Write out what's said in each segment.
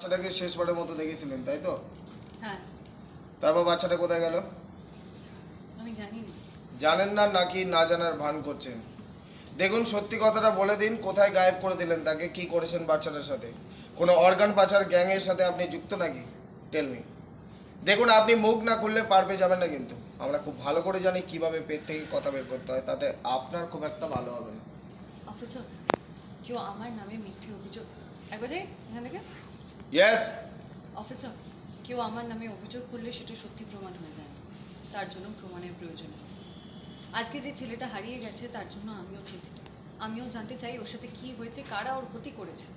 বাচ্চাটাকে শেষবারের মতো দেখেছিলেন, তাই তো? হ্যাঁ। তারপর বাচ্চাটা কোথায় গেল? আমি জানি না। জানেন না নাকি না জানার ভান করছেন? দেখুন, সত্যি কথাটা বলে দিন, কোথায় গায়েব করে দিলেন তাকে, কি করেছেন বাচ্চাটার সাথে? কোনো অর্গান পাচার গ্যাংয়ের সাথে আপনি যুক্ত নাকি? Tell me. দেখুন, আপনি মুখ না খুললে পার পেয়ে যাবেন না, কিন্তু আমরা খুব ভালো করে জানি কিভাবে পেট থেকে কথা বের করতে হয়, তাতে আপনার খুব একটা ভালো হবে না। অফিসার, কেউ আমার নামে মিথ্যে অভিযোগ, একবার যাই এখান থেকে। ইয়েস। অফিসার, কেউ আমার নামে অভিযোগ করলে সেটা সত্যি প্রমাণ হয়ে যায় না, তার জন্য প্রমাণের প্রয়োজন। আজকে যে ছেলেটা হারিয়ে গেছে তার জন্য আমিও চিন্তিত। আমিও জানতে চাই ওর সাথে কি হয়েছে, কারা ওর ক্ষতি করেছে।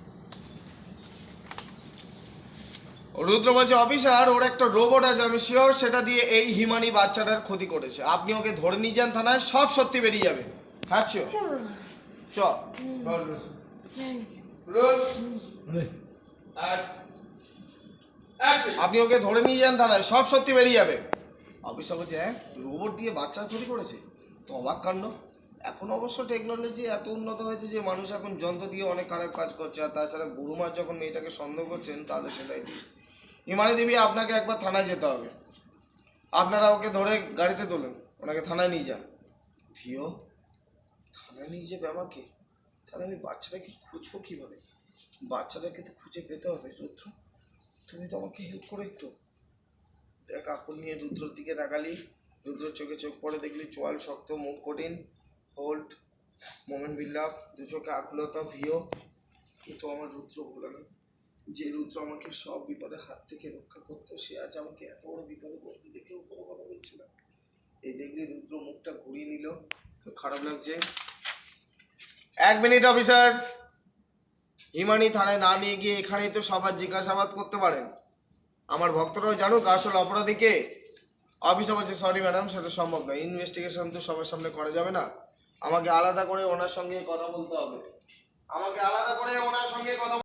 রুদ্র বলছে, অফিসার ওর একটা রোবট আছে, আমি শিওর সেটা দিয়ে এই হিমানি বাচ্চাটার ক্ষতি করেছে। আপনি ওকে ধরে নিয়ে যান থানায়, সব সত্যি বেরিয়ে যাবে। হ্যাঁ চ চ। আপনি ওকে ধরে নিয়ে যান থানায়, সব সত্যি বেরিয়ে যাবে। অফিসার বলছে, হ্যাঁ রোবট দিয়ে বাচ্চার ক্ষতি করেছে? তো অবাক কাণ্ড। এখন অবশ্য টেকনোলজি এত উন্নত হয়েছে যে মানুষ এখন যন্ত্র দিয়ে অনেক খারাপ কাজ করছে। আর তাছাড়া গুরুমার যখন মেয়েটাকে সন্দেহ করছেন, তাহলে সেটাই ঠিক। হিমানি দেবী, আপনাকে একবার থানায় যেতে হবে। আপনারা ওকে ধরে গাড়িতে তুলুন, ওনাকে থানায় নিয়ে যান। ভিও, থানায় নিয়ে যাবে আমাকে? তাহলে আমি বাচ্চাটাকে খুঁজবো কীভাবে? বাচ্চাটাকে তো খুঁজে পেতে হবে। রুদ্র, তুমি তো আমাকে হেল্প করো একটু। দেখ, আকুল নিয়ে রুদ্রর দিকে তাকালি, রুদ্রর চোখে চোখ পড়ে দেখলি চোয়াল শক্ত, মুখ কঠিন, হোল্ড মোমেন্ট বিল্ডাপ, দু চোখে আকুলতা। ভিও, কিন্তু আমার রুদ্র বলে না, যে রুদ্র আমাকে সব বিপদের হাত থেকে রক্ষা করতো, সে আজ আমাকে এত বড় বিপদে পড়তে দেখেও কোনো কথা বলছে না। এই দেখলি রুদ্র মুখটা ঘুরিয়ে নিল, তো খারাপ লাগছে। 1 মিনিট অফিসার। হিমানি থানায় না নিয়ে গিয়ে এখানেই তো সবার জিজ্ঞাসাবাদ করতে পারেন। আমার ভক্তরাও জানুক আসল অপরাধীকে। অফিসার বলছে, সরি ম্যাডাম, সেটা সম্ভব নয়। ইনভেস্টিগেশন তো সবার সামনে করা যাবে না, আমাকে আলাদা করে ওনার সঙ্গে কথা বলতে হবে। আমাকে আলাদা করে ওনার সঙ্গে কথা